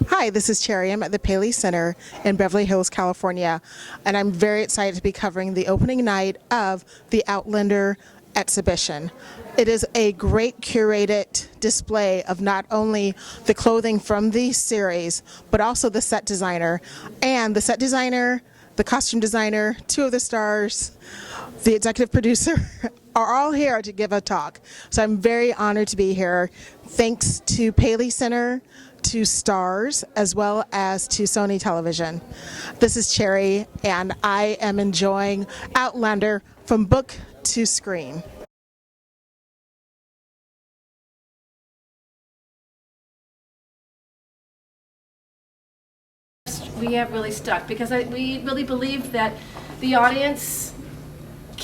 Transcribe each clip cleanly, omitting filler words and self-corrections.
Hi, this is Cherry. I'm at the Paley Center in Beverly Hills, California, and I'm very excited to be covering the opening night of the Outlander exhibition. It is a great curated display of not only the clothing from the series, but also the set designer. And the set designer, the costume designer, two of the stars, the executive producer are all here to give a talk. So I'm very honored to be here. Thanks to Paley Center, to STARZ, as well as to Sony Television. This is Cherry, and I am enjoying Outlander from book to screen. We have really stuck because we really believe that the audience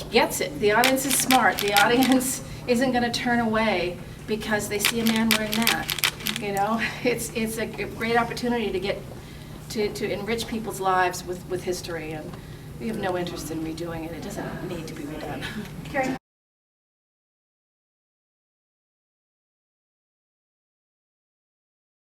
gets it. The audience is smart. The audience isn't going to turn away because they see a man wearing that. You know, it's a great opportunity to get to enrich people's lives with history, and we have no interest in redoing it. It doesn't need to be redone. Carrie.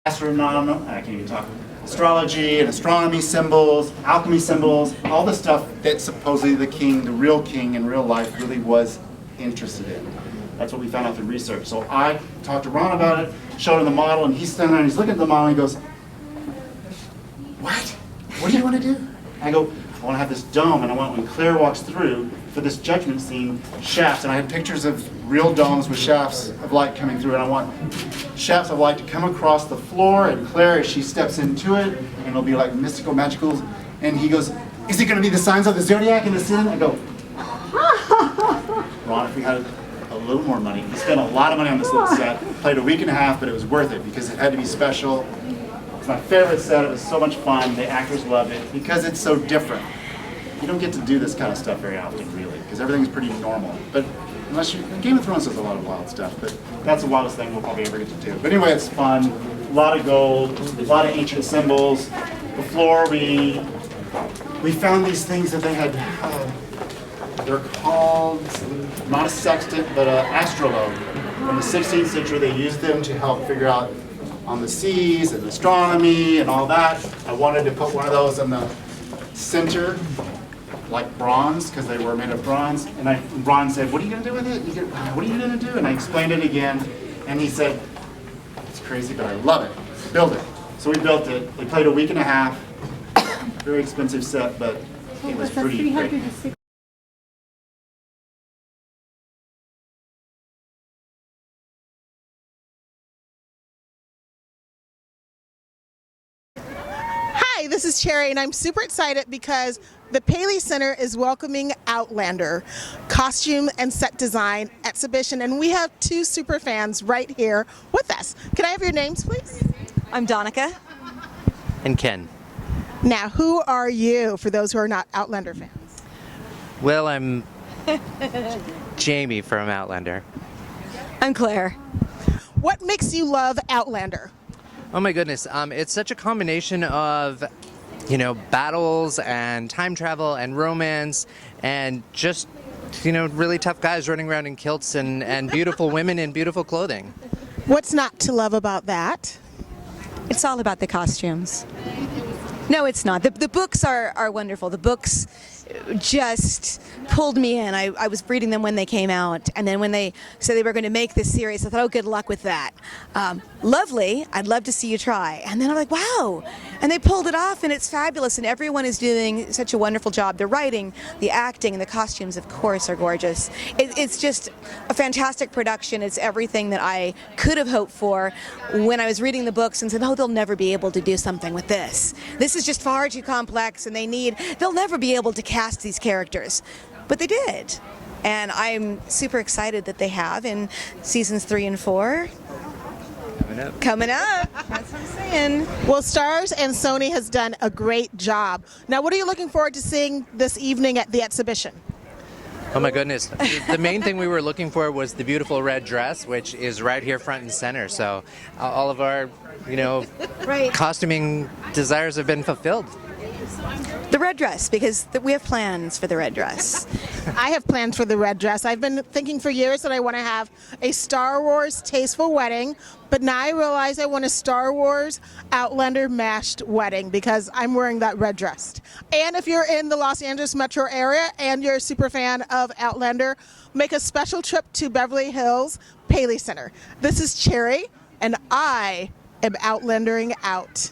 Astronomy, I can't even talk. Astrology and astronomy symbols, alchemy symbols, all the stuff that supposedly the king, the real king in real life, really was interested in. That's what we found out through research. So I talked to Ron about it, showed him the model, and he's standing there and he's looking at the model and he goes, "What? What do you want to do?" I go, "I want to have this dome, and I want when Claire walks through for this judgment scene, shafts." And I had pictures of real domes with shafts of light coming through, and I want shafts of light to come across the floor, and Claire, as she steps into it, and it'll be like mystical, magical. And he goes, "Is it going to be the signs of the zodiac in the sin?" I go, "Ron, if we had a little more money." We spent a lot of money on this little set. Played a week and a half, but it was worth it because it had to be special. It's my favorite set. It was so much fun. The actors loved it because it's so different. You don't get to do this kind of stuff very often, really, because everything's pretty normal. But unless you, Game of Thrones does a lot of wild stuff, but that's the wildest thing we'll probably ever get to do. But anyway, it's fun. A lot of gold, a lot of ancient symbols. The floor, we found these things that they had. They're called not a sextant, but an astrolabe. In the 16th century, they used them to help figure out on the seas and astronomy and all that. I wanted to put one of those in the center, like bronze, because they were made of bronze. And Ron said, "What are you going to do with it?" "What are you going to do?" And I explained it again, and he said, "It's crazy, but I love it. Build it." So we built it. We played a week and a half. Very expensive set, but it was pretty great. Hi, this is Cherry, and I'm super excited because the Paley Center is welcoming Outlander costume and set design exhibition, and we have two super fans right here with us. Can I have your names, please? I'm Donica. And Ken. Now, who are you, for those who are not Outlander fans? Well, I'm Jamie from Outlander. I'm Claire. What makes you love Outlander? Oh my goodness, it's such a combination of, battles and time travel and romance and just, really tough guys running around in kilts and beautiful women in beautiful clothing. What's not to love about that? It's all about the costumes. No, it's not. The books are wonderful. The books just pulled me in. I was reading them when they came out, and then when they said they were going to make this series, I thought, oh, good luck with that. Lovely. I'd love to see you try. And then I'm like, wow. And they pulled it off, and it's fabulous, and everyone is doing such a wonderful job. The writing, the acting, and the costumes, of course, are gorgeous. It's just a fantastic production. It's everything that I could have hoped for when I was reading the books and said, oh, they'll never be able to do something with this. This is just far too complex, and they'll never be able to cast these characters. But they did. And I'm super excited that they have in seasons 3 and 4. Coming up. That's what I'm saying. Well, STARZ and Sony has done a great job. Now, what are you looking forward to seeing this evening at the exhibition? Oh my goodness. The main thing we were looking for was the beautiful red dress, which is right here front and center. So all of our, Right. costuming desires have been fulfilled. The red dress, because we have plans for the red dress. I have plans for the red dress. I've been thinking for years that I want to have a Star Wars tasteful wedding, but now I realize I want a Star Wars Outlander mashed wedding because I'm wearing that red dress. And if you're in the Los Angeles metro area and you're a super fan of Outlander, make a special trip to Beverly Hills Paley Center. This is Cherry, and I am Outlandering out.